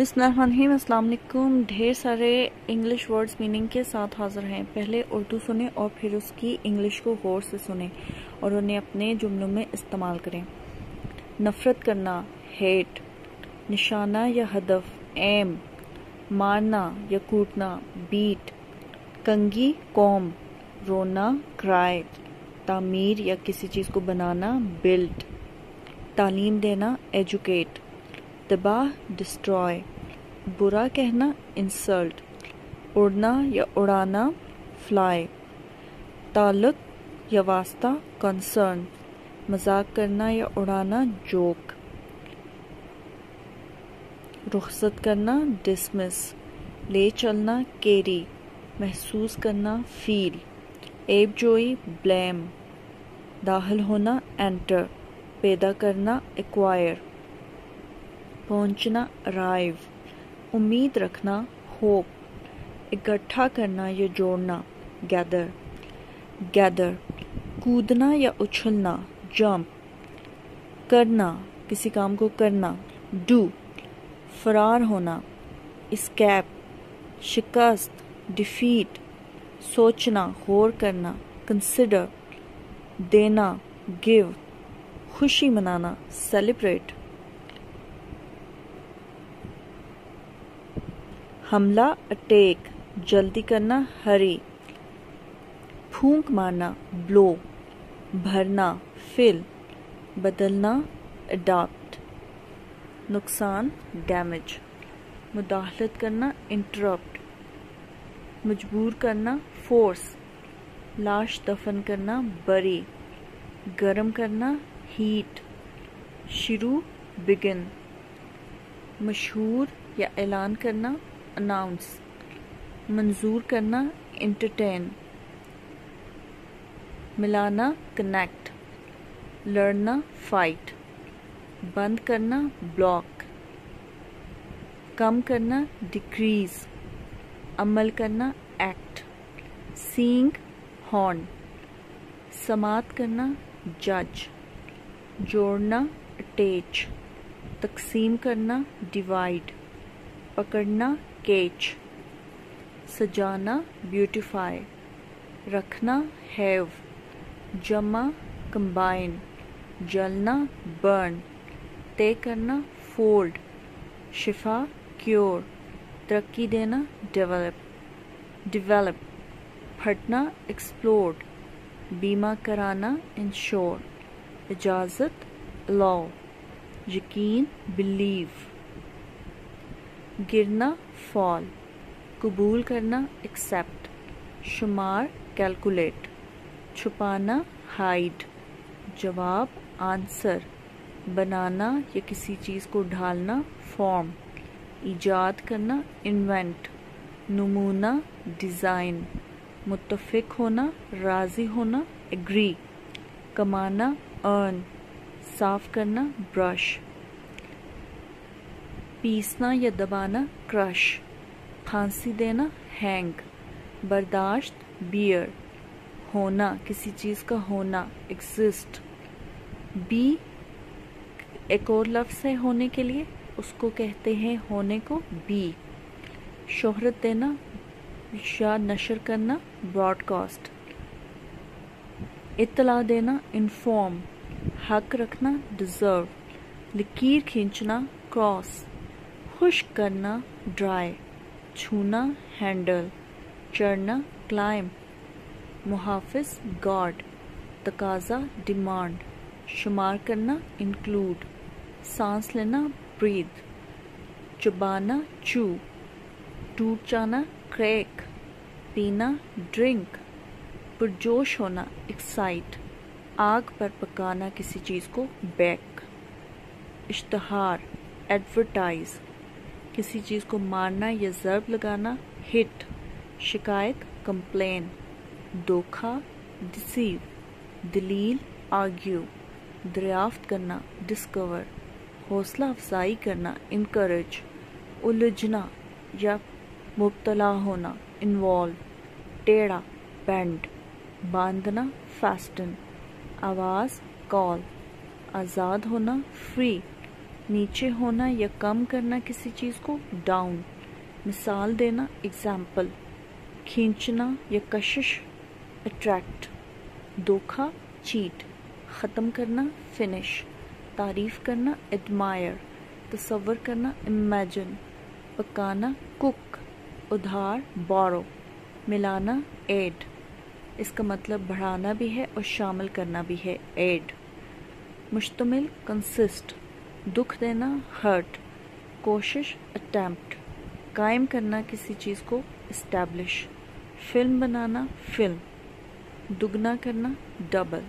बिस्मिल्लाहिर्रहमानिर्रहीम। अस्सलाम वालेकुम। ढेर सारे इंग्लिश वर्ड्स मीनिंग के साथ हाजिर हैं। पहले उर्दू सुने और फिर उसकी इंग्लिश को गौर से सुने और उन्हें अपने जुमलों में इस्तेमाल करें। नफरत करना, हेट। निशाना या हदफ, एम। मारना या कूटना, बीट। कंगी, कॉम। रोना, क्राई। तामीर या किसी चीज़ को बनाना, बिल्ड। तालीम देना, एजुकेट। तबाह, डिस्ट्रॉय। बुरा कहना, इंसल्ट। उड़ना या उड़ाना, फ्लाई। ताल्लुक या वास्ता, कंसर्न। मजाक करना या उड़ाना, जोक। रुखसत करना, डिसमिस। ले चलना, कैरी। महसूस करना, फील। ऐब जोई, ब्लेम। दाखिल होना, एंटर। पैदा करना, एक्वायर। पहुंचना, अराइव। उम्मीद रखना, होप। इकट्ठा करना या जोड़ना, गैदर। गैदर। कूदना या उछलना, जंप। करना, किसी काम को करना, डू। फरार होना, एस्केप। शिकस्त, डिफीट। सोचना, गौर करना, कंसिडर। देना, गिव। खुशी मनाना, सेलिब्रेट। हमला, अटैक। जल्दी करना, हरी। फूंक मारना, ब्लो। भरना, फिल। बदलना, अडॉप्ट। नुकसान, डैमेज। मुदाखलत करना, इंटरप्ट। मजबूर करना, फोर्स। लाश दफन करना, बरी। गरम करना, हीट। शुरू, बिगिन। मशहूर या ऐलान करना, अनाउंस। मंजूर करना, एंटरटेन। मिलाना, कनेक्ट। लड़ना, फाइट। बंद करना, ब्लॉक। कम करना, डिक्रीज। अमल करना, एक्ट। Seeing, horn. समात करना, जज। जोड़ना, अटैच। तकसीम करना, डिवाइड। पकड़ना, कैच। सजाना, ब्यूटिफाई। रखना, हैव। जमा, कंबाइन। जलना, बर्न। तय करना, फोल्ड। शिफा, क्योर। तरक्की देना, डेवलप। डिवेलप। फटना, एक्सप्लोड। बीमा कराना, इंश्योर। इजाज़त, अलाउ। यकीन, बिलीव। गिरना, फॉल। कबूल करना, एक्सेप्ट। शुमार, कैलकुलेट। छुपाना, हाइड। जवाब, आंसर। बनाना या किसी चीज़ को ढालना, फॉर्म। ईजाद करना, इन्वेंट। नमूना, डिज़ाइन। मुत्तफिक होना, राज़ी होना, एग्री। कमाना, अर्न। साफ करना, ब्रश। पीसना या दबाना, क्रश। फांसी देना, हैंग। बर्दाश्त, बियर। होना, किसी चीज़ का होना, एग्जिस्ट। बी एक और लफ्ज़ है होने के लिए, उसको कहते हैं होने को बी। शोहरत देना या नशर करना, ब्रॉडकास्ट। इत्तला देना, इन्फॉर्म। हक रखना, डिज़र्व। लकीर खींचना, क्रॉस। खुश्क करना, ड्राई। छूना, हैंडल। चढ़ना, क्लाइम। मुहाफिज, गार्ड। तकाजा, डिमांड। शुमार करना, इंक्लूड। सांस लेना, ब्रीथ। चबाना, चू। टूट जाना, क्रैक। पीना, ड्रिंक। पुरजोश होना, एक्साइट। आग पर पकाना किसी चीज़ को, बेक। इश्तहार, एडवर्टाइज। किसी चीज़ को मारना या ज़र्ब लगाना, हिट। शिकायत, कंप्लेन। धोखा, डिसीव। दलील, आर्ग्यू। दरियाफ्त करना, डिस्कवर। हौसला अफजाई करना, इनकरेज। उलझना या मुब्तला होना, इन्वॉल्व। टेढ़ा, बेंड। बांधना, फास्टन। आवाज़, कॉल। आज़ाद होना, फ्री। نیچے ہونا یا کم کرنا کسی چیز کو ڈاؤن، مثال دینا ایگزامپل، کھینچنا یا کشش اٹریکٹ، دھوکا چیٹ، ختم کرنا فنش، تعریف کرنا ایڈمائر، تصور کرنا امیجن، پکانا کوک، ادھار بورو، ملانا ایڈ، اس کا مطلب بڑھانا بھی ہے اور شامل کرنا بھی ہے ایڈ، مشتمل کنسسٹ، دکھ دینا ہرٹ، کوشش اٹیمپٹ، قائم کرنا کسی چیز کو اسٹیبلش، فلم بنانا فلم، دگنا کرنا ڈبل۔